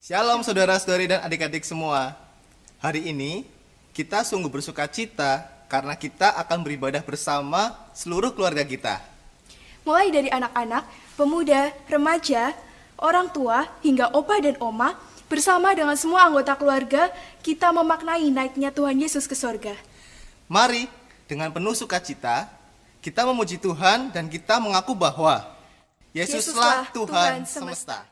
Shalom saudara-saudari dan adik-adik semua. Hari ini kita sungguh bersuka cita karena kita akan beribadah bersama seluruh keluarga kita. Mulai dari anak-anak, pemuda, remaja, orang tua, hingga opa dan oma, bersama dengan semua anggota keluarga, kita memaknai naiknya Tuhan Yesus ke sorga. Mari dengan penuh sukacita kita memuji Tuhan dan kita mengaku bahwa Yesuslah Tuhan semesta.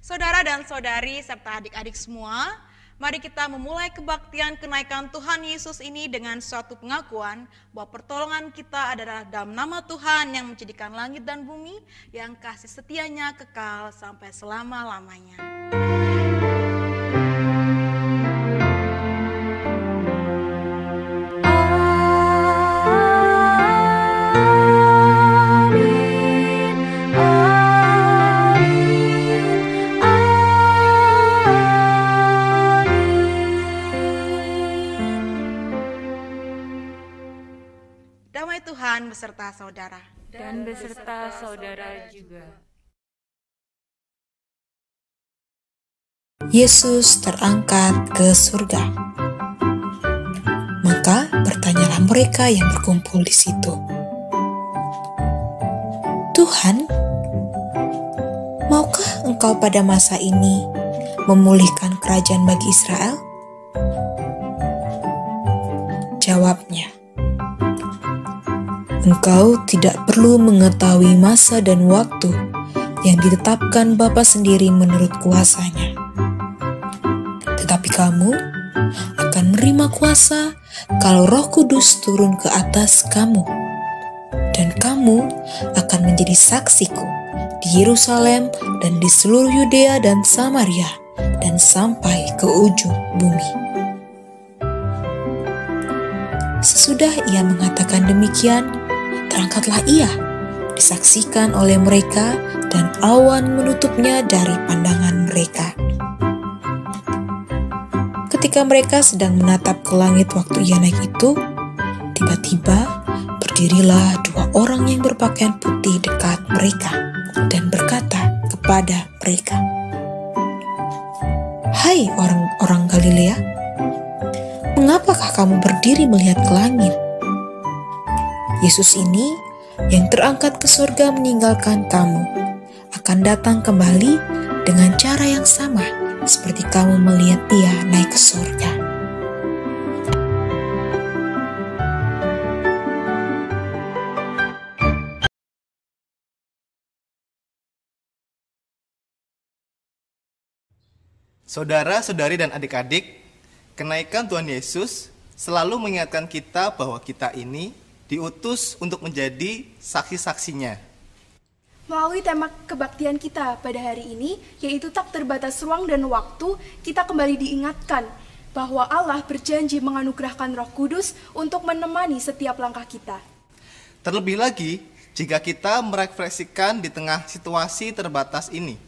Saudara dan saudari serta adik-adik semua, mari kita memulai kebaktian kenaikan Tuhan Yesus ini dengan suatu pengakuan bahwa pertolongan kita adalah dalam nama Tuhan yang menjadikan langit dan bumi, yang kasih setianya kekal sampai selama-lamanya. Tuhan beserta saudara dan beserta saudara juga. Yesus terangkat ke surga. Maka bertanyalah mereka yang berkumpul di situ, "Tuhan, maukah Engkau pada masa ini memulihkan kerajaan bagi Israel?" Jawabnya, "Engkau tidak perlu mengetahui masa dan waktu yang ditetapkan Bapa sendiri menurut kuasanya. Tetapi kamu akan menerima kuasa kalau Roh Kudus turun ke atas kamu. Dan kamu akan menjadi saksiku di Yerusalem dan di seluruh Yudea dan Samaria dan sampai ke ujung bumi." Sesudah ia mengatakan demikian, terangkatlah ia, disaksikan oleh mereka, dan awan menutupnya dari pandangan mereka. Ketika mereka sedang menatap ke langit waktu ia naik itu, tiba-tiba berdirilah dua orang yang berpakaian putih dekat mereka, dan berkata kepada mereka, "Hai orang-orang Galilea, mengapakah kamu berdiri melihat ke langit? Yesus ini yang terangkat ke surga meninggalkan kamu akan datang kembali dengan cara yang sama seperti kamu melihat dia naik ke surga." Saudara-saudari dan adik-adik, kenaikan Tuhan Yesus selalu mengingatkan kita bahwa kita ini diutus untuk menjadi saksi-saksinya. Melalui tema kebaktian kita pada hari ini, yaitu tak terbatas ruang dan waktu, kita kembali diingatkan bahwa Allah berjanji menganugerahkan Roh Kudus untuk menemani setiap langkah kita. Terlebih lagi, jika kita merefleksikan di tengah situasi terbatas ini,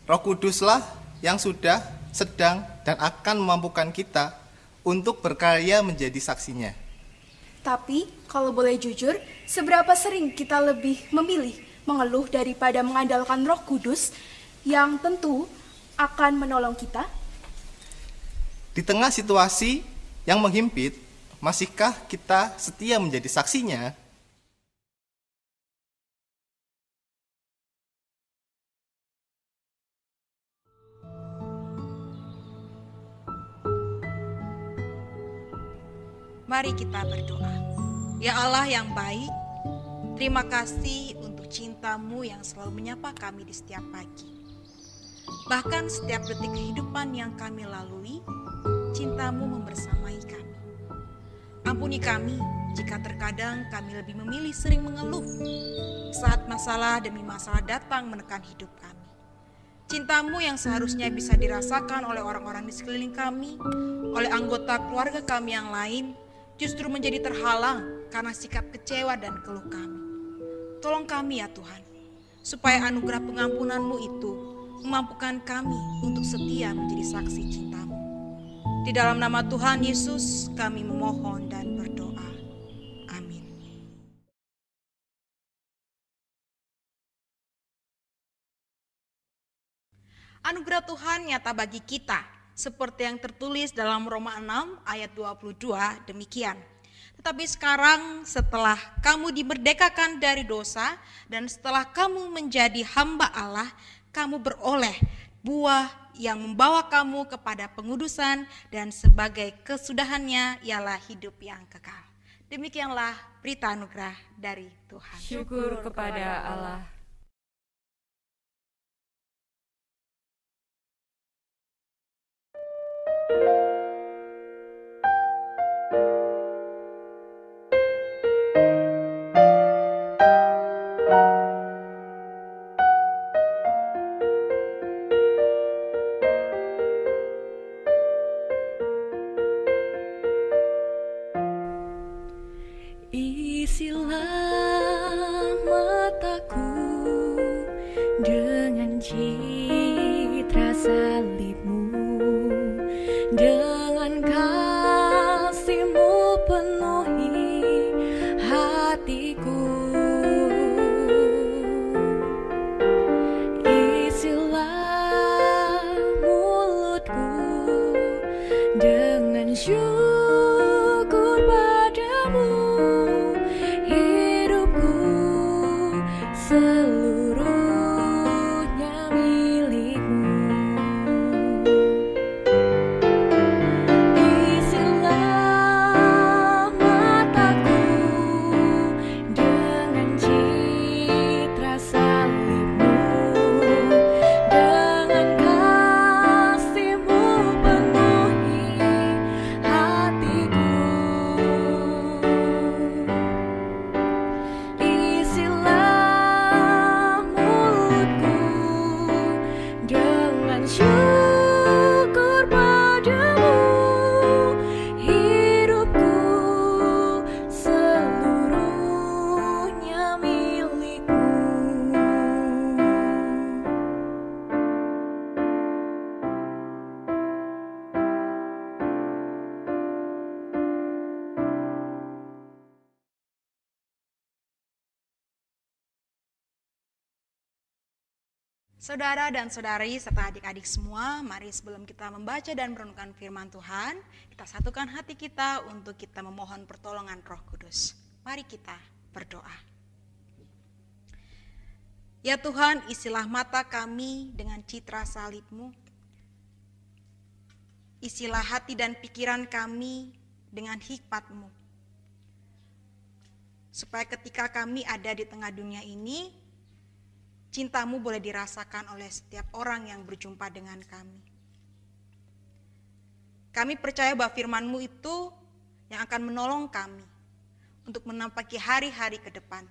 Roh Kuduslah yang sudah, sedang, dan akan memampukan kita untuk berkarya menjadi saksinya. Tapi, kalau boleh jujur, seberapa sering kita lebih memilih mengeluh daripada mengandalkan Roh Kudus yang tentu akan menolong kita? Di tengah situasi yang menghimpit, masihkah kita setia menjadi saksinya? Mari kita berdoa. Ya Allah yang baik, terima kasih untuk cinta-Mu yang selalu menyapa kami di setiap pagi. Bahkan setiap detik kehidupan yang kami lalui, cinta-Mu membersamai kami. Ampuni kami jika terkadang kami lebih memilih sering mengeluh saat masalah demi masalah datang menekan hidup kami. Cinta-Mu yang seharusnya bisa dirasakan oleh orang-orang di sekeliling kami, oleh anggota keluarga kami yang lain, justru menjadi terhalang karena sikap kecewa dan keluh kami. Tolong kami ya Tuhan, supaya anugerah pengampunan-Mu itu memampukan kami untuk setia menjadi saksi cinta-Mu. Di dalam nama Tuhan Yesus kami memohon dan berdoa. Amin. Anugerah Tuhan nyata bagi kita, seperti yang tertulis dalam Roma 6 ayat 22 demikian. Tetapi sekarang setelah kamu dimerdekakan dari dosa dan setelah kamu menjadi hamba Allah, kamu beroleh buah yang membawa kamu kepada pengudusan dan sebagai kesudahannya ialah hidup yang kekal. Demikianlah berita anugerah dari Tuhan. Syukur kepada Allah. Isilah mataku dengan citra salib-Mu, dengan kasih-Mu penuhi hatiku. Isilah mulutku dengan syukur padamu. Seluruhnya milik-Mu. Isilah mataku dengan citra salib-Mu, dengan kasih-Mu penuhi hatiku. Syukur padamu, hidupku seluruhnya milik-Mu. Saudara dan saudari serta adik-adik semua, mari sebelum kita membaca dan merenungkan firman Tuhan, kita satukan hati kita untuk kita memohon pertolongan Roh Kudus. Mari kita berdoa. Ya Tuhan, isilah mata kami dengan citra salib-Mu. Isilah hati dan pikiran kami dengan hikmat-Mu. Supaya ketika kami ada di tengah dunia ini, cinta-Mu boleh dirasakan oleh setiap orang yang berjumpa dengan kami. Kami percaya bahwa firman-Mu itu yang akan menolong kami untuk menampaki hari-hari ke depan.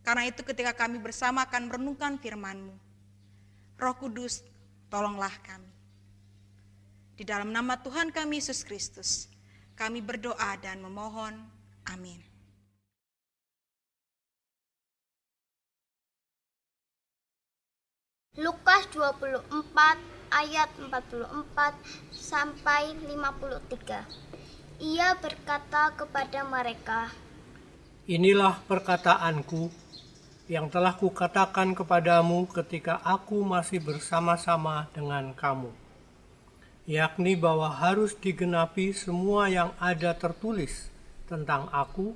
Karena itu ketika kami bersama akan merenungkan firman-Mu, Roh Kudus, tolonglah kami. Di dalam nama Tuhan kami Yesus Kristus, kami berdoa dan memohon. Amin. Lukas 24 ayat 44 sampai 53. Ia berkata kepada mereka, Inilah perkataanku yang telah kukatakan kepadamu ketika aku masih bersama-sama dengan kamu, yakni bahwa harus digenapi semua yang ada tertulis tentang aku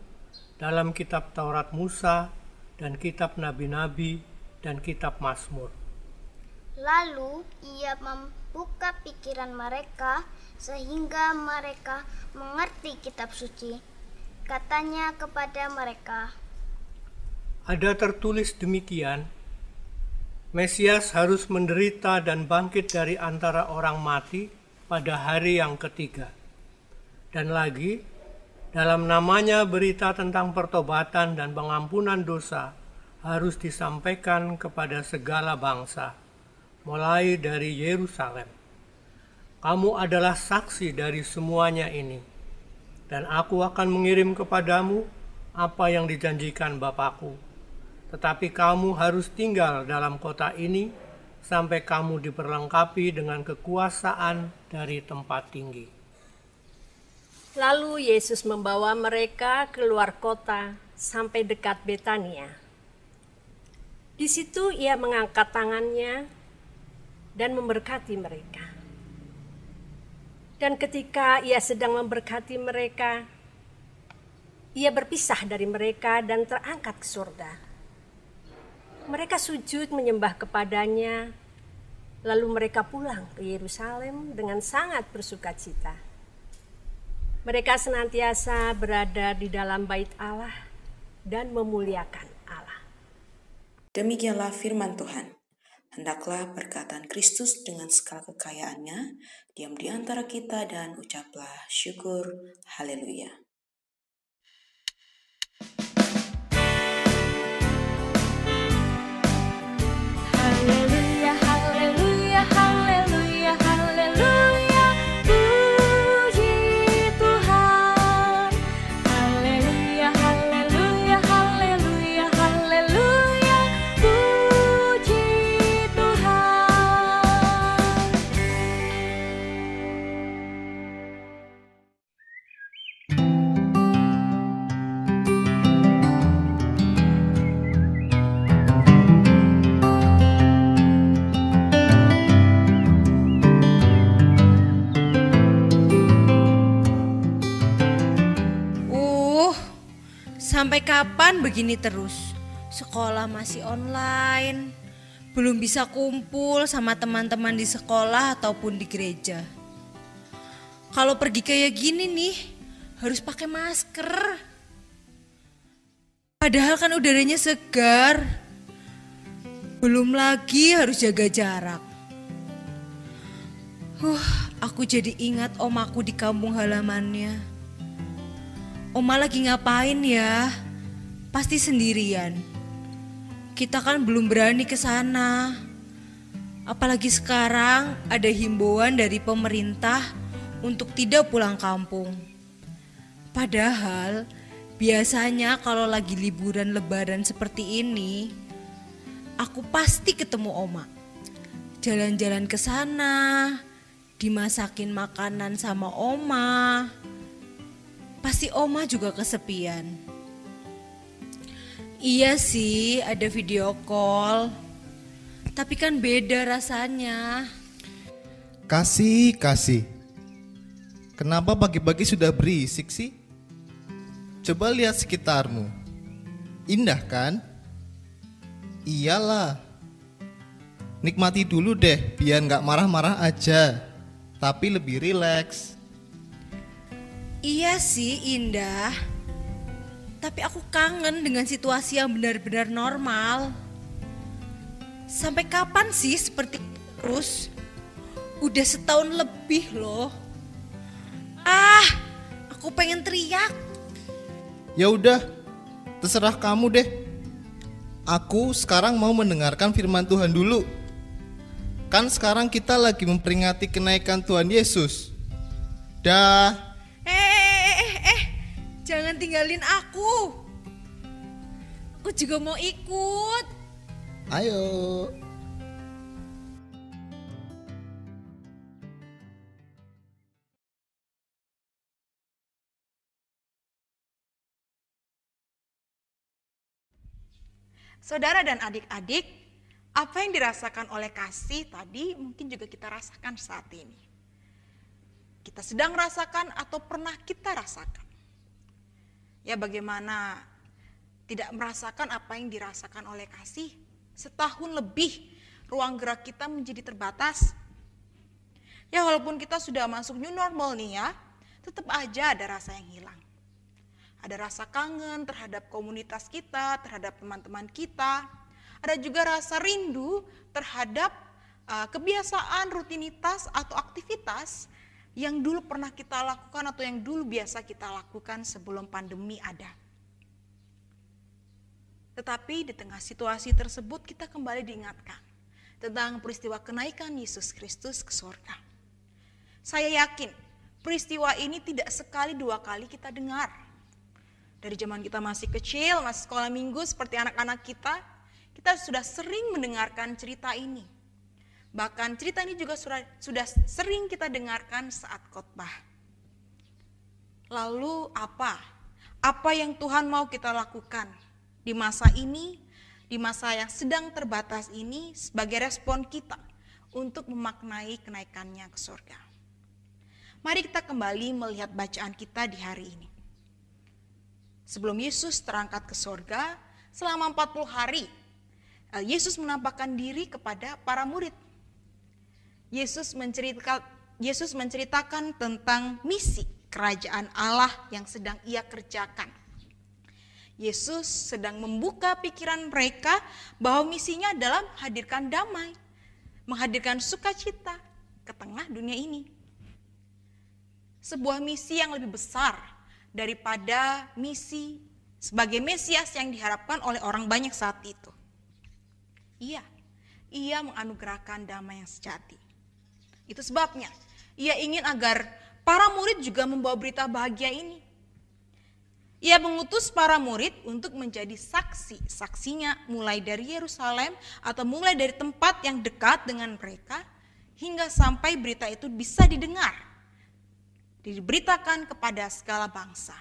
dalam kitab Taurat Musa dan kitab Nabi-Nabi dan kitab Mazmur. lalu ia membuka pikiran mereka sehingga mereka mengerti kitab suci. Katanya kepada mereka, Ada tertulis demikian, Mesias harus menderita dan bangkit dari antara orang mati pada hari yang ketiga. Dan lagi, dalam namanya berita tentang pertobatan dan pengampunan dosa harus disampaikan kepada segala bangsa, mulai dari Yerusalem. Kamu adalah saksi dari semuanya ini, dan aku akan mengirim kepadamu apa yang dijanjikan Bapakku. Tetapi kamu harus tinggal dalam kota ini sampai kamu diperlengkapi dengan kekuasaan dari tempat tinggi. Lalu Yesus membawa mereka keluar kota sampai dekat Betania. Di situ ia mengangkat tangannya dan memberkati mereka. Dan ketika ia sedang memberkati mereka, ia berpisah dari mereka dan terangkat ke surga. Mereka sujud menyembah kepadanya, lalu mereka pulang ke Yerusalem dengan sangat bersukacita. Mereka senantiasa berada di dalam bait Allah dan memuliakan Allah. Demikianlah firman Tuhan. Hendaklah perkataan Kristus dengan segala kekayaannya diam di antara kita dan ucaplah syukur. Haleluya. Haleluya, haleluya, haleluya, haleluya. Puji Tuhan. Haleluya, haleluya, haleluya, haleluya. Puji Tuhan. Sampai kapan begini terus? Sekolah masih online, belum bisa kumpul sama teman-teman di sekolah ataupun di gereja. Kalau pergi kayak gini nih, harus pakai masker. Padahal kan udaranya segar. Belum lagi harus jaga jarak. Aku jadi ingat omaku di kampung halamannya. Oma lagi ngapain ya? Pasti sendirian. Kita kan belum berani ke sana. Apalagi sekarang ada himbauan dari pemerintah untuk tidak pulang kampung. Padahal biasanya kalau lagi liburan lebaran seperti ini, aku pasti ketemu Oma. Jalan-jalan ke sana, dimasakin makanan sama Oma. Pasti Oma juga kesepian. Iya sih, ada video call. Tapi kan beda rasanya. Kasih. Kenapa pagi-pagi sudah berisik sih? Coba lihat sekitarmu. Indah kan? Iyalah. Nikmati dulu deh, biar gak marah-marah aja. Tapi lebih rileks. Iya sih indah. Tapi aku kangen dengan situasi yang benar-benar normal. Sampai kapan sih seperti terus? Udah setahun lebih loh. Aku pengen teriak. Ya udah, terserah kamu deh. Aku sekarang mau mendengarkan firman Tuhan dulu. Kan sekarang kita lagi memperingati kenaikan Tuhan Yesus. Dah. Jangan tinggalin aku. Aku juga mau ikut. Ayo. Saudara dan adik-adik, apa yang dirasakan oleh kasih tadi mungkin juga kita rasakan saat ini. Kita sedang rasakan atau pernah kita rasakan. Ya, bagaimana tidak merasakan apa yang dirasakan oleh kasih? Setahun lebih ruang gerak kita menjadi terbatas. Ya, walaupun kita sudah masuk new normal nih ya, tetap aja ada rasa yang hilang. Ada rasa kangen terhadap komunitas kita, terhadap teman-teman kita. Ada juga rasa rindu terhadap kebiasaan, rutinitas atau aktivitas yang dulu pernah kita lakukan atau yang dulu biasa kita lakukan sebelum pandemi ada. Tetapi di tengah situasi tersebut kita kembali diingatkan tentang peristiwa kenaikan Yesus Kristus ke surga. Saya yakin peristiwa ini tidak sekali dua kali kita dengar. Dari zaman kita masih kecil, masih sekolah minggu seperti anak-anak kita sudah sering mendengarkan cerita ini. Bahkan cerita ini juga sudah sering kita dengarkan saat khotbah. Lalu apa? Apa yang Tuhan mau kita lakukan di masa ini, di masa yang sedang terbatas ini sebagai respon kita untuk memaknai kenaikannya ke surga? Mari kita kembali melihat bacaan kita di hari ini. Sebelum Yesus terangkat ke surga, selama 40 hari, Yesus menampakkan diri kepada para murid. Yesus menceritakan tentang misi kerajaan Allah yang sedang ia kerjakan. Yesus sedang membuka pikiran mereka bahwa misinya adalah menghadirkan damai, menghadirkan sukacita ke tengah dunia ini. Sebuah misi yang lebih besar daripada misi sebagai Mesias yang diharapkan oleh orang banyak saat itu. Ia menganugerahkan damai yang sejati. Itu sebabnya ia ingin agar para murid juga membawa berita bahagia ini. Ia mengutus para murid untuk menjadi saksinya mulai dari Yerusalem atau mulai dari tempat yang dekat dengan mereka hingga sampai berita itu bisa didengar, diberitakan kepada segala bangsa.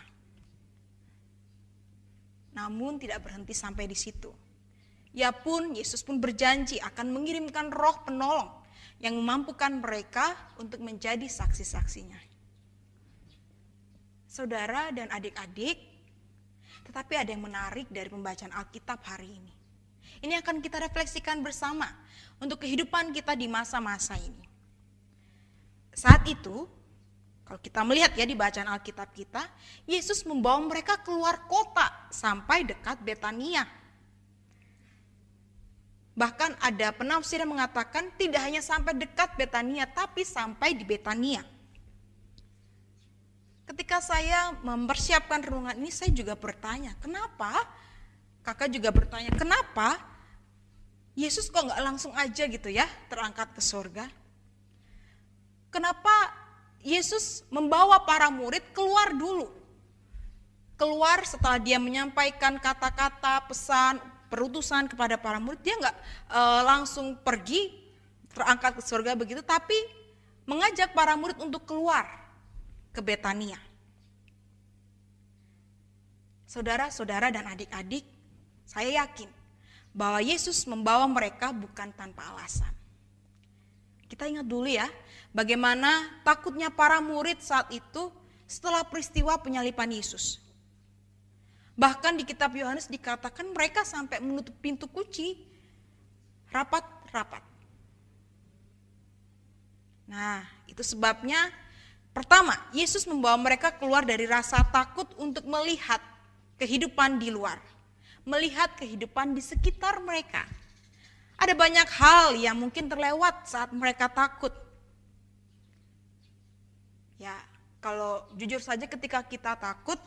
Namun tidak berhenti sampai di situ. Yesus pun berjanji akan mengirimkan Roh Penolong yang memampukan mereka untuk menjadi saksi-saksinya. Saudara dan adik-adik, tetapi ada yang menarik dari pembacaan Alkitab hari ini. Ini akan kita refleksikan bersama untuk kehidupan kita di masa-masa ini. Saat itu, kalau kita melihat ya di bacaan Alkitab kita, Yesus membawa mereka keluar kota sampai dekat Betania. Bahkan ada penafsir yang mengatakan tidak hanya sampai dekat Betania, tapi sampai di Betania. Ketika saya mempersiapkan renungan ini, saya juga bertanya, kenapa? Kakak juga bertanya, kenapa Yesus kok nggak langsung aja gitu ya terangkat ke surga? Kenapa Yesus membawa para murid keluar dulu? Keluar setelah dia menyampaikan kata-kata, pesan, perutusan kepada para murid, dia nggak langsung pergi terangkat ke surga begitu, tapi mengajak para murid untuk keluar ke Betania. Saudara-saudara dan adik-adik, saya yakin bahwa Yesus membawa mereka bukan tanpa alasan. Kita ingat dulu ya, bagaimana takutnya para murid saat itu setelah peristiwa penyaliban Yesus. Bahkan di kitab Yohanes dikatakan mereka sampai menutup pintu kunci, rapat-rapat. Nah, itu sebabnya pertama, Yesus membawa mereka keluar dari rasa takut untuk melihat kehidupan di luar, melihat kehidupan di sekitar mereka. Ada banyak hal yang mungkin terlewat saat mereka takut. Ya, kalau jujur saja ketika kita takut,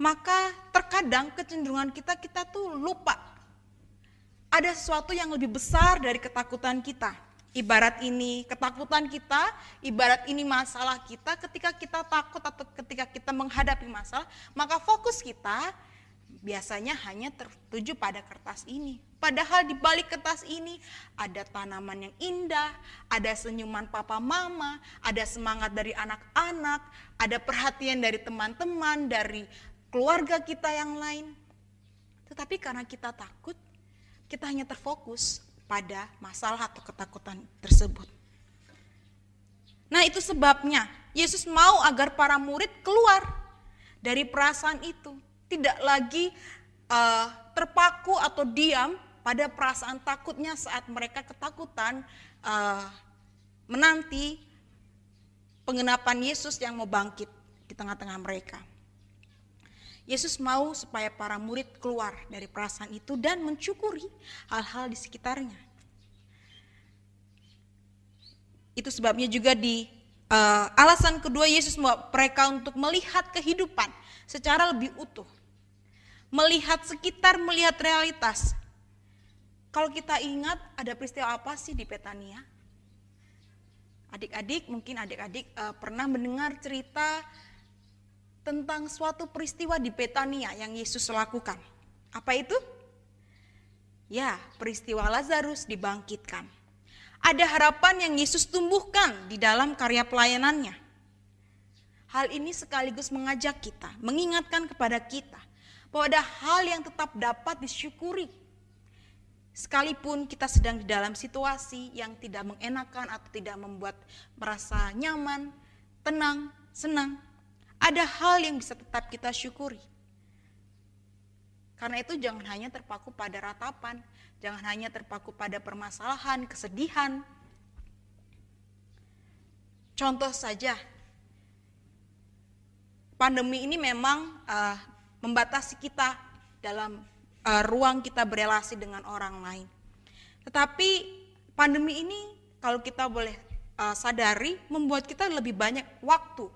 maka terkadang kecenderungan kita tuh lupa ada sesuatu yang lebih besar dari ketakutan kita. Ibarat ini ketakutan kita, ibarat ini masalah kita. Ketika kita takut atau ketika kita menghadapi masalah, maka fokus kita biasanya hanya tertuju pada kertas ini. Padahal di balik kertas ini ada tanaman yang indah, ada senyuman papa mama, ada semangat dari anak-anak, ada perhatian dari teman-teman, dari keluarga kita yang lain. Tetapi karena kita takut, kita hanya terfokus pada masalah atau ketakutan tersebut. Nah, itu sebabnya Yesus mau agar para murid keluar dari perasaan itu. Tidak lagi terpaku atau diam pada perasaan takutnya saat mereka ketakutan menanti pengenapan Yesus yang mau bangkit di tengah-tengah mereka. Yesus mau supaya para murid keluar dari perasaan itu dan mensyukuri hal-hal di sekitarnya. Itu sebabnya juga di alasan kedua Yesus mau mereka untuk melihat kehidupan secara lebih utuh. Melihat sekitar, melihat realitas. Kalau kita ingat ada peristiwa apa sih di Betania? Adik-adik, mungkin adik-adik pernah mendengar cerita tentang suatu peristiwa di Betania yang Yesus lakukan. Apa itu? Ya, peristiwa Lazarus dibangkitkan. Ada harapan yang Yesus tumbuhkan di dalam karya pelayanannya. Hal ini sekaligus mengajak kita, mengingatkan kepada kita bahwa ada hal yang tetap dapat disyukuri. Sekalipun kita sedang di dalam situasi yang tidak mengenakan atau tidak membuat merasa nyaman, tenang, senang, ada hal yang bisa tetap kita syukuri. Karena itu jangan hanya terpaku pada ratapan, jangan hanya terpaku pada permasalahan, kesedihan. Contoh saja, pandemi ini memang membatasi kita dalam ruang kita berelasi dengan orang lain. Tetapi pandemi ini kalau kita boleh sadari membuat kita lebih banyak waktu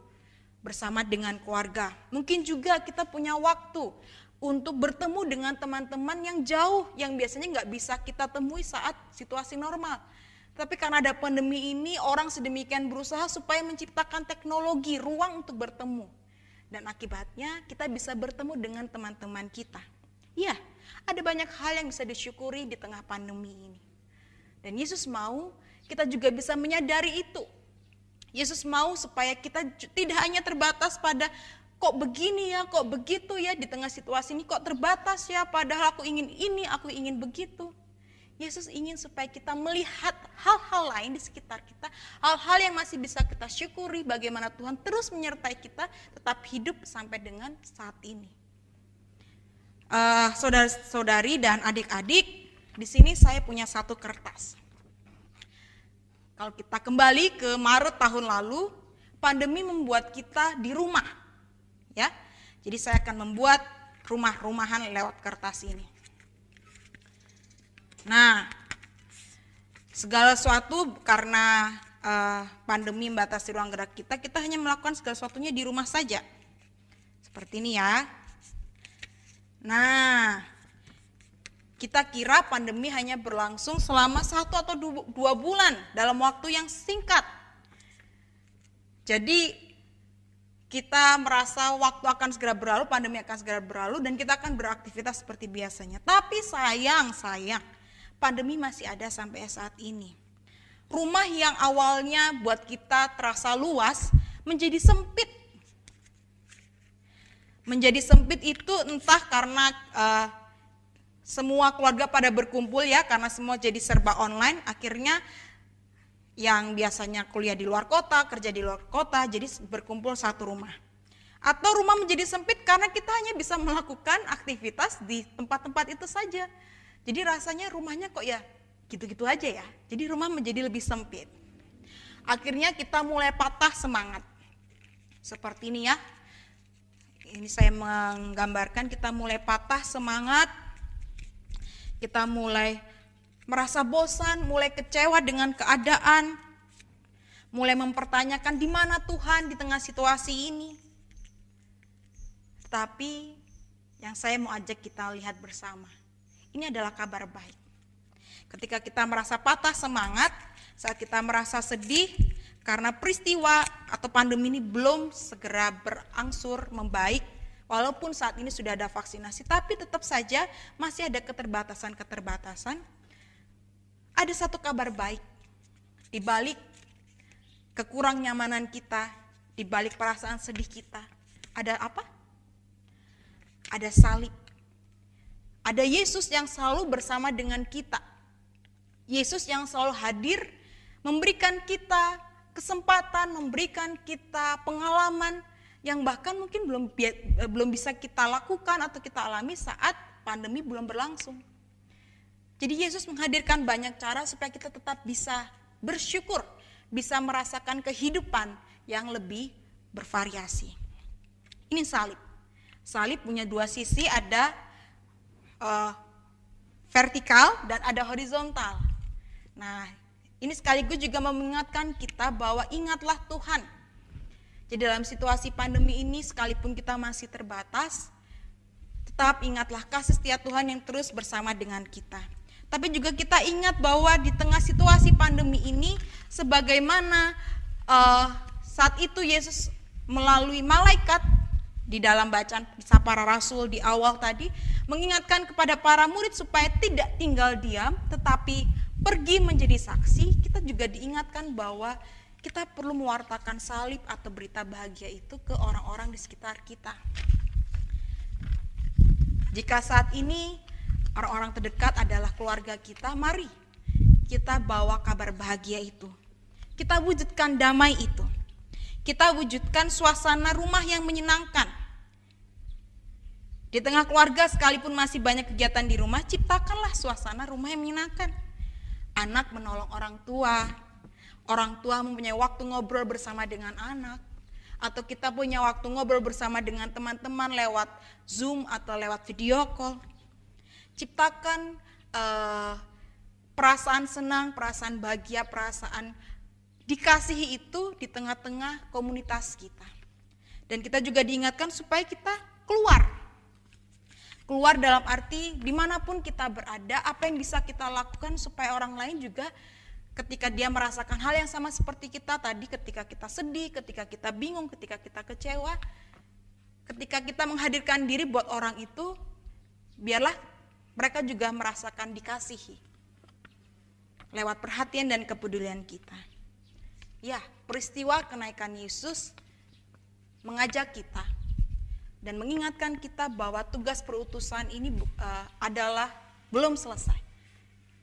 bersama dengan keluarga. Mungkin juga kita punya waktu untuk bertemu dengan teman-teman yang jauh, yang biasanya nggak bisa kita temui saat situasi normal. Tapi karena ada pandemi ini, orang sedemikian berusaha supaya menciptakan teknologi, ruang untuk bertemu. Dan akibatnya kita bisa bertemu dengan teman-teman kita. Ya, ada banyak hal yang bisa disyukuri di tengah pandemi ini. Dan Yesus mau kita juga bisa menyadari itu. Yesus mau supaya kita tidak hanya terbatas pada kok begini ya, kok begitu ya, di tengah situasi ini kok terbatas ya, padahal aku ingin ini, aku ingin begitu. Yesus ingin supaya kita melihat hal-hal lain di sekitar kita, hal-hal yang masih bisa kita syukuri, bagaimana Tuhan terus menyertai kita tetap hidup sampai dengan saat ini. Saudara-saudari dan adik-adik, di sini saya punya satu kertas. Kalau kita kembali ke Maret tahun lalu, pandemi membuat kita di rumah. Ya. Jadi saya akan membuat rumah-rumahan lewat kertas ini. Nah, segala sesuatu karena pandemi membatasi ruang gerak kita hanya melakukan segala sesuatunya di rumah saja. Seperti ini ya. Nah, kita kira pandemi hanya berlangsung selama 1 atau 2 bulan dalam waktu yang singkat. Jadi kita merasa waktu akan segera berlalu, pandemi akan segera berlalu, dan kita akan beraktivitas seperti biasanya. Tapi sayang, pandemi masih ada sampai saat ini. Rumah yang awalnya buat kita terasa luas menjadi sempit. Menjadi sempit itu entah karena semua keluarga pada berkumpul ya, karena semua jadi serba online, akhirnya yang biasanya kuliah di luar kota, kerja di luar kota, jadi berkumpul satu rumah. Atau rumah menjadi sempit karena kita hanya bisa melakukan aktivitas di tempat-tempat itu saja. Jadi rasanya rumahnya kok ya gitu-gitu aja ya, jadi rumah menjadi lebih sempit. Akhirnya kita mulai patah semangat. Seperti ini ya, ini saya menggambarkan kita mulai patah semangat. Kita mulai merasa bosan, mulai kecewa dengan keadaan, mulai mempertanyakan di mana Tuhan di tengah situasi ini. Tapi yang saya mau ajak kita lihat bersama, ini adalah kabar baik. Ketika kita merasa patah semangat, saat kita merasa sedih karena peristiwa atau pandemi ini belum segera berangsur membaik, walaupun saat ini sudah ada vaksinasi, tapi tetap saja masih ada keterbatasan. Ada satu kabar baik, di balik kekurang nyamanan kita, di balik perasaan sedih kita, ada apa? Ada salib. Ada Yesus yang selalu bersama dengan kita. Yesus yang selalu hadir, memberikan kita kesempatan, memberikan kita pengalaman yang bahkan mungkin belum bisa kita lakukan atau kita alami saat pandemi belum berlangsung. Jadi Yesus menghadirkan banyak cara supaya kita tetap bisa bersyukur, bisa merasakan kehidupan yang lebih bervariasi. Ini salib. Salib punya dua sisi, ada vertikal dan ada horizontal. Nah, ini sekaligus juga mengingatkan kita bahwa ingatlah Tuhan. Jadi dalam situasi pandemi ini sekalipun kita masih terbatas, tetap ingatlah kasih setia Tuhan yang terus bersama dengan kita. Tapi juga kita ingat bahwa di tengah situasi pandemi ini, sebagaimana saat itu Yesus melalui malaikat di dalam bacaan kisah para rasul di awal tadi, mengingatkan kepada para murid supaya tidak tinggal diam, tetapi pergi menjadi saksi. Kita juga diingatkan bahwa kita perlu mewartakan salib atau berita bahagia itu ke orang-orang di sekitar kita. Jika saat ini orang-orang terdekat adalah keluarga kita, mari kita bawa kabar bahagia itu. Kita wujudkan damai itu. Kita wujudkan suasana rumah yang menyenangkan. Di tengah keluarga sekalipun masih banyak kegiatan di rumah, ciptakanlah suasana rumah yang menyenangkan. Anak menolong orang tua mempunyai waktu ngobrol bersama dengan anak, atau kita punya waktu ngobrol bersama dengan teman-teman lewat Zoom atau lewat video call. Ciptakan perasaan senang, perasaan bahagia, perasaan dikasihi itu di tengah-tengah komunitas kita. Dan kita juga diingatkan supaya kita keluar dalam arti dimanapun kita berada, apa yang bisa kita lakukan supaya orang lain juga ketika dia merasakan hal yang sama seperti kita tadi, ketika kita sedih, ketika kita bingung, ketika kita kecewa, ketika kita menghadirkan diri buat orang itu, biarlah mereka juga merasakan dikasihi lewat perhatian dan kepedulian kita. Ya, peristiwa kenaikan Yesus mengajak kita dan mengingatkan kita bahwa tugas perutusan ini adalah belum selesai.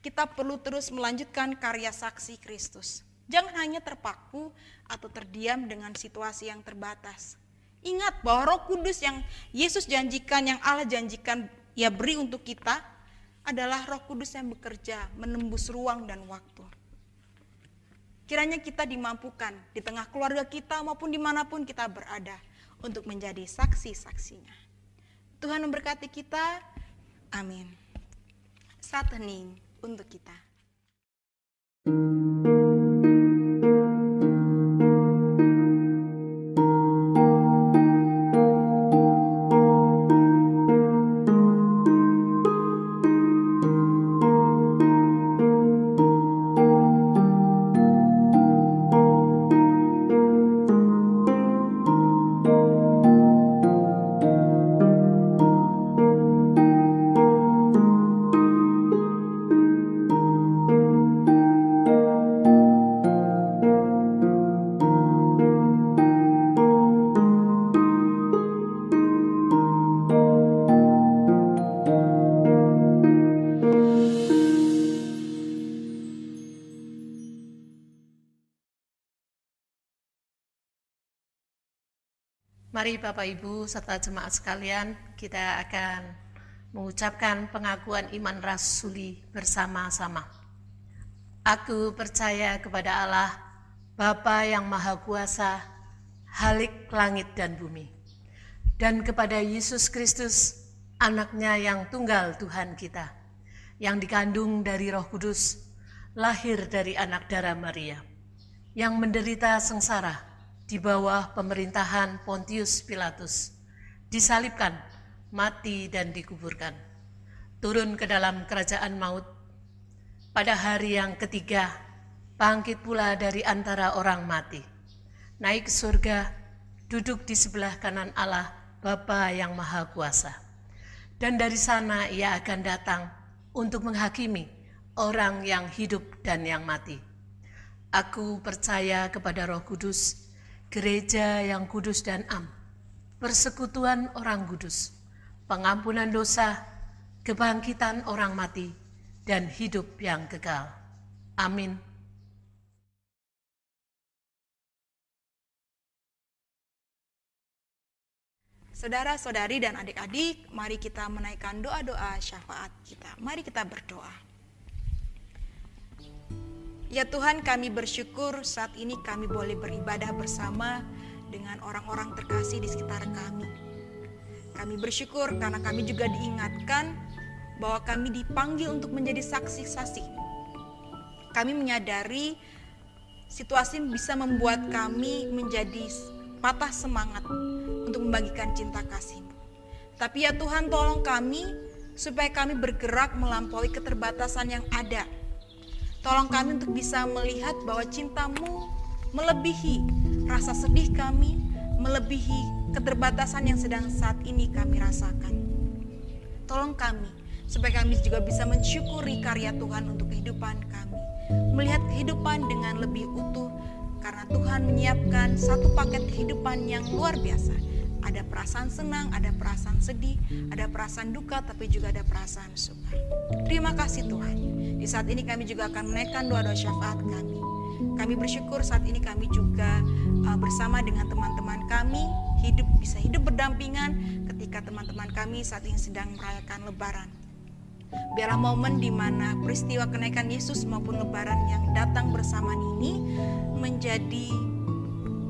Kita perlu terus melanjutkan karya saksi Kristus. Jangan hanya terpaku atau terdiam dengan situasi yang terbatas. Ingat bahwa Roh Kudus yang Yesus janjikan, yang Allah janjikan Ia beri untuk kita, adalah Roh Kudus yang bekerja menembus ruang dan waktu. Kiranya kita dimampukan di tengah keluarga kita maupun dimanapun kita berada, untuk menjadi saksi-saksinya. Tuhan memberkati kita. Amin. Saat hening untuk kita. Mari Bapak Ibu serta jemaat sekalian, kita akan mengucapkan pengakuan iman rasuli bersama-sama. Aku percaya kepada Allah, Bapa yang Maha Kuasa, Halik langit dan bumi, dan kepada Yesus Kristus, Anak-Nya yang tunggal Tuhan kita, yang dikandung dari Roh Kudus, lahir dari anak darah Maria, yang menderita sengsara di bawah pemerintahan Pontius Pilatus, disalibkan, mati dan dikuburkan, turun ke dalam kerajaan maut, Pada hari yang ketiga, bangkit pula dari antara orang mati, naik ke surga, duduk di sebelah kanan Allah, Bapa yang Maha Kuasa. Dan dari sana ia akan datang untuk menghakimi orang yang hidup dan yang mati. Aku percaya kepada Roh Kudus, gereja yang kudus dan am, persekutuan orang kudus, pengampunan dosa, kebangkitan orang mati, dan hidup yang kekal. Amin. Saudara-saudari dan adik-adik, mari kita menaikkan doa-doa syafaat kita. Mari kita berdoa. Ya Tuhan, kami bersyukur saat ini kami boleh beribadah bersama dengan orang-orang terkasih di sekitar kami. Kami bersyukur karena kami juga diingatkan bahwa kami dipanggil untuk menjadi saksi-saksi. Kami menyadari situasi bisa membuat kami menjadi patah semangat untuk membagikan cinta kasih-Mu. Tapi ya Tuhan, tolong kami supaya kami bergerak melampaui keterbatasan yang ada. Tolong kami untuk bisa melihat bahwa cinta-Mu melebihi rasa sedih kami, melebihi keterbatasan yang sedang saat ini kami rasakan. Tolong kami supaya kami juga bisa mensyukuri karya Tuhan untuk kehidupan kami, melihat kehidupan dengan lebih utuh, karena Tuhan menyiapkan satu paket kehidupan yang luar biasa. Ada perasaan senang, ada perasaan sedih, ada perasaan duka, tapi juga ada perasaan suka. Terima kasih Tuhan. Di saat ini kami juga akan menaikkan doa-doa syafaat kami. Kami bersyukur saat ini kami juga bersama dengan teman-teman kami bisa hidup berdampingan ketika teman-teman kami saat ini sedang merayakan Lebaran. Biarlah momen di mana peristiwa kenaikan Yesus maupun Lebaran yang datang bersamaan ini menjadi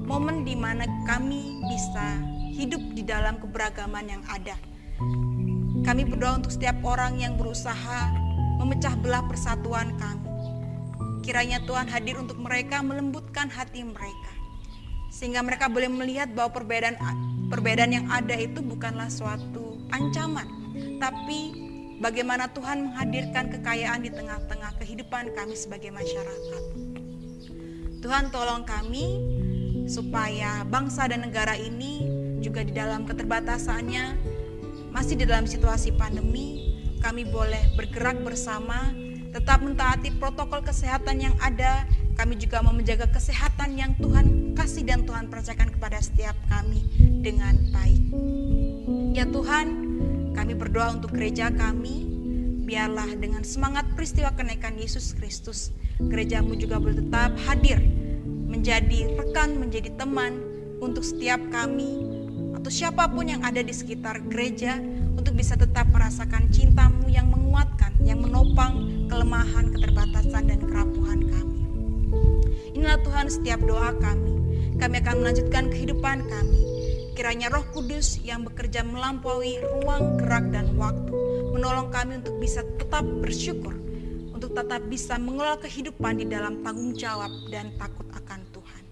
momen di mana kami bisa hidup di dalam keberagaman yang ada. Kami berdoa untuk setiap orang yang berusaha memecah belah persatuan kami. Kiranya Tuhan hadir untuk mereka, melembutkan hati mereka, sehingga mereka boleh melihat bahwa perbedaan yang ada itu bukanlah suatu ancaman, tapi bagaimana Tuhan menghadirkan kekayaan di tengah-tengah kehidupan kami sebagai masyarakat. Tuhan, tolong kami supaya bangsa dan negara ini juga di dalam keterbatasannya, masih di dalam situasi pandemi, kami boleh bergerak bersama, tetap mentaati protokol kesehatan yang ada. Kami juga mau menjaga kesehatan yang Tuhan kasih dan Tuhan percayakan kepada setiap kami dengan baik. Ya Tuhan, kami berdoa untuk gereja kami, biarlah dengan semangat peristiwa kenaikan Yesus Kristus, gerejamu juga boleh tetap hadir, menjadi rekan, menjadi teman untuk setiap kami, atau siapapun yang ada di sekitar gereja, untuk bisa tetap merasakan cinta-Mu yang menguatkan, yang menopang kelemahan, keterbatasan, dan kerapuhan kami. Inilah Tuhan setiap doa kami. Kami akan melanjutkan kehidupan kami. Kiranya Roh Kudus yang bekerja melampaui ruang, gerak, dan waktu menolong kami untuk bisa tetap bersyukur, untuk tetap bisa mengelola kehidupan di dalam tanggung jawab dan takut akan Tuhan.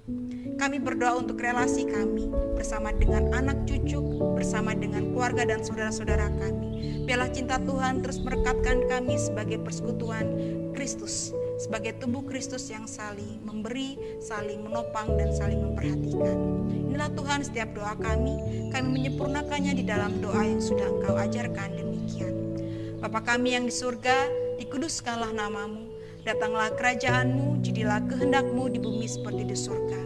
Kami berdoa untuk relasi kami bersama dengan anak cucu, bersama dengan keluarga dan saudara-saudara kami. Biarlah cinta Tuhan terus merekatkan kami sebagai persekutuan Kristus, sebagai tubuh Kristus yang saling memberi, saling menopang, dan saling memperhatikan. Inilah Tuhan setiap doa kami menyempurnakannya di dalam doa yang sudah Engkau ajarkan demikian. Bapa kami yang di surga, dikuduskanlah nama-Mu, datanglah kerajaan-Mu, jadilah kehendak-Mu di bumi seperti di surga.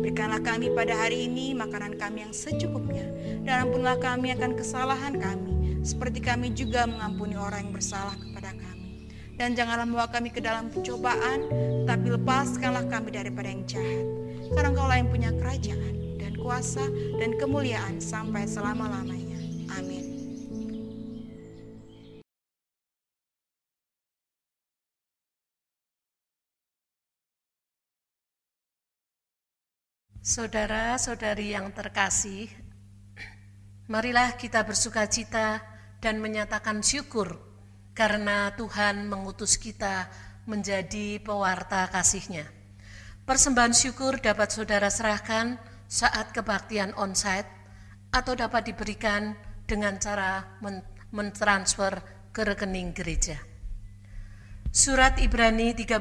Berikanlah kami pada hari ini makanan kami yang secukupnya, dan ampunilah kami akan kesalahan kami, seperti kami juga mengampuni orang yang bersalah kepada kami. Dan janganlah membawa kami ke dalam pencobaan, tapi lepaskanlah kami daripada yang jahat. Karena Engkaulah yang punya kerajaan, dan kuasa, dan kemuliaan sampai selama-lamanya. Amin. Saudara-saudari yang terkasih, marilah kita bersukacita dan menyatakan syukur karena Tuhan mengutus kita menjadi pewarta kasih-Nya. Persembahan syukur dapat saudara serahkan saat kebaktian onsite atau dapat diberikan dengan cara mentransfer ke rekening gereja. Surat Ibrani 13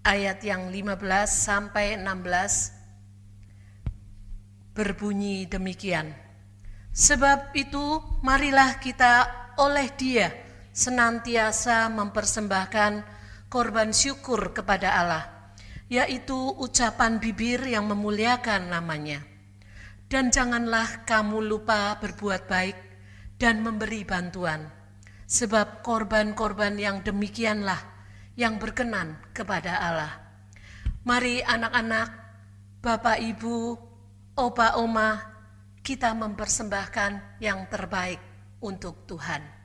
ayat yang 15 sampai 16 berbunyi demikian. Sebab itu marilah kita oleh Dia senantiasa mempersembahkan korban syukur kepada Allah, yaitu ucapan bibir yang memuliakan namanya. Dan janganlah kamu lupa berbuat baik dan memberi bantuan, sebab korban-korban yang demikianlah yang berkenan kepada Allah. Mari anak-anak, bapak ibu, opa oma, kita mempersembahkan yang terbaik untuk Tuhan.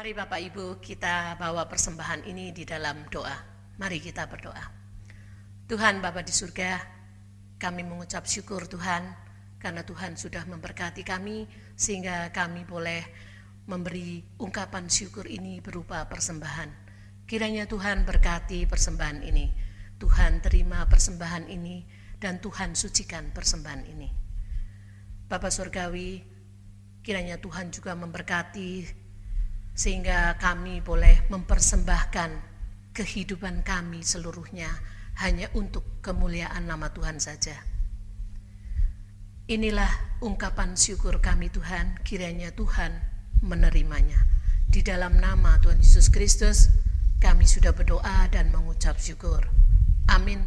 Mari Bapak Ibu, kita bawa persembahan ini di dalam doa. Mari kita berdoa. Tuhan Bapa di surga, kami mengucap syukur Tuhan, karena Tuhan sudah memberkati kami, sehingga kami boleh memberi ungkapan syukur ini berupa persembahan. Kiranya Tuhan berkati persembahan ini. Tuhan terima persembahan ini, dan Tuhan sucikan persembahan ini. Bapa Surgawi, kiranya Tuhan juga memberkati, sehingga kami boleh mempersembahkan kehidupan kami seluruhnya hanya untuk kemuliaan nama Tuhan saja. Inilah ungkapan syukur kami Tuhan, kiranya Tuhan menerimanya. Di dalam nama Tuhan Yesus Kristus, kami sudah berdoa dan mengucap syukur. Amin.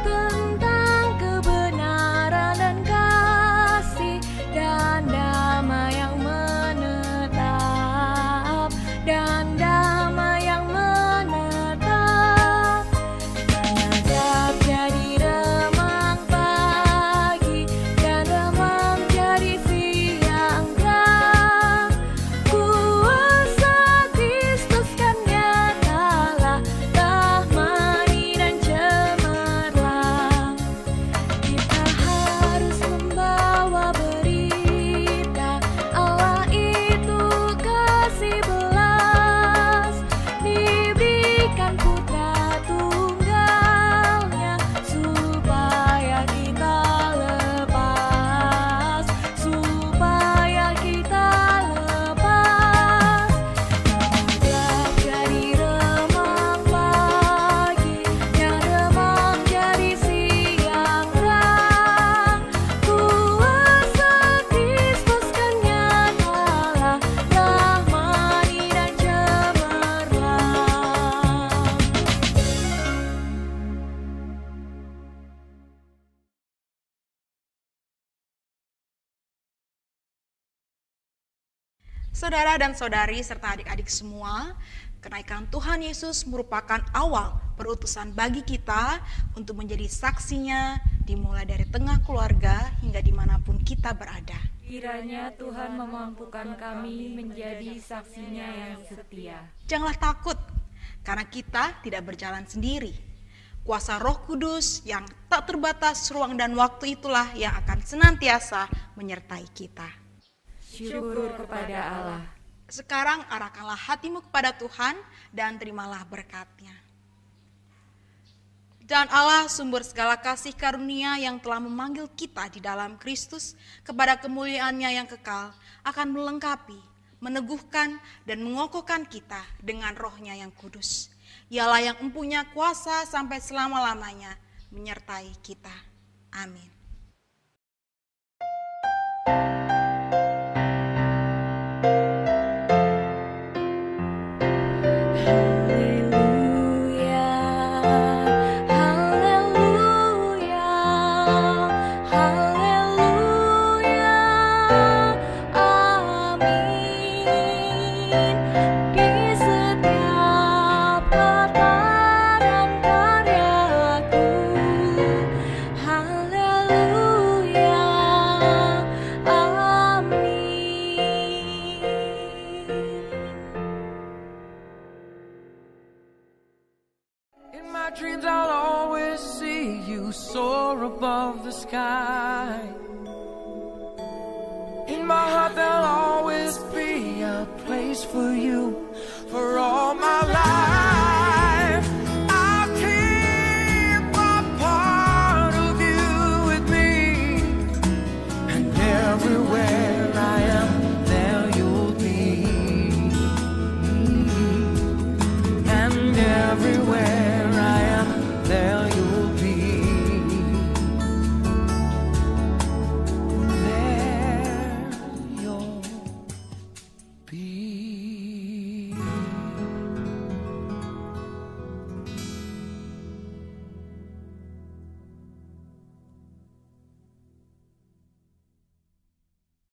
Tentang kebenaran dan kasih Saudara dan saudari serta adik-adik semua, kenaikan Tuhan Yesus merupakan awal perutusan bagi kita untuk menjadi saksinya dimulai dari tengah keluarga hingga dimanapun kita berada. Kiranya Tuhan memampukan kami menjadi saksinya yang setia. Janganlah takut, karena kita tidak berjalan sendiri. Kuasa Roh Kudus yang tak terbatas ruang dan waktu itulah yang akan senantiasa menyertai kita. Syukur kepada Allah. Sekarang arahkanlah hatimu kepada Tuhan dan terimalah berkat-Nya. Dan Allah sumber segala kasih karunia yang telah memanggil kita di dalam Kristus kepada kemuliaan-Nya yang kekal akan melengkapi, meneguhkan dan mengokohkan kita dengan Roh-Nya yang kudus. Ialah yang mempunyai kuasa sampai selama-lamanya menyertai kita. Amin. Dreams I'll always see you soar above the sky. In my heart there'll always be a place for you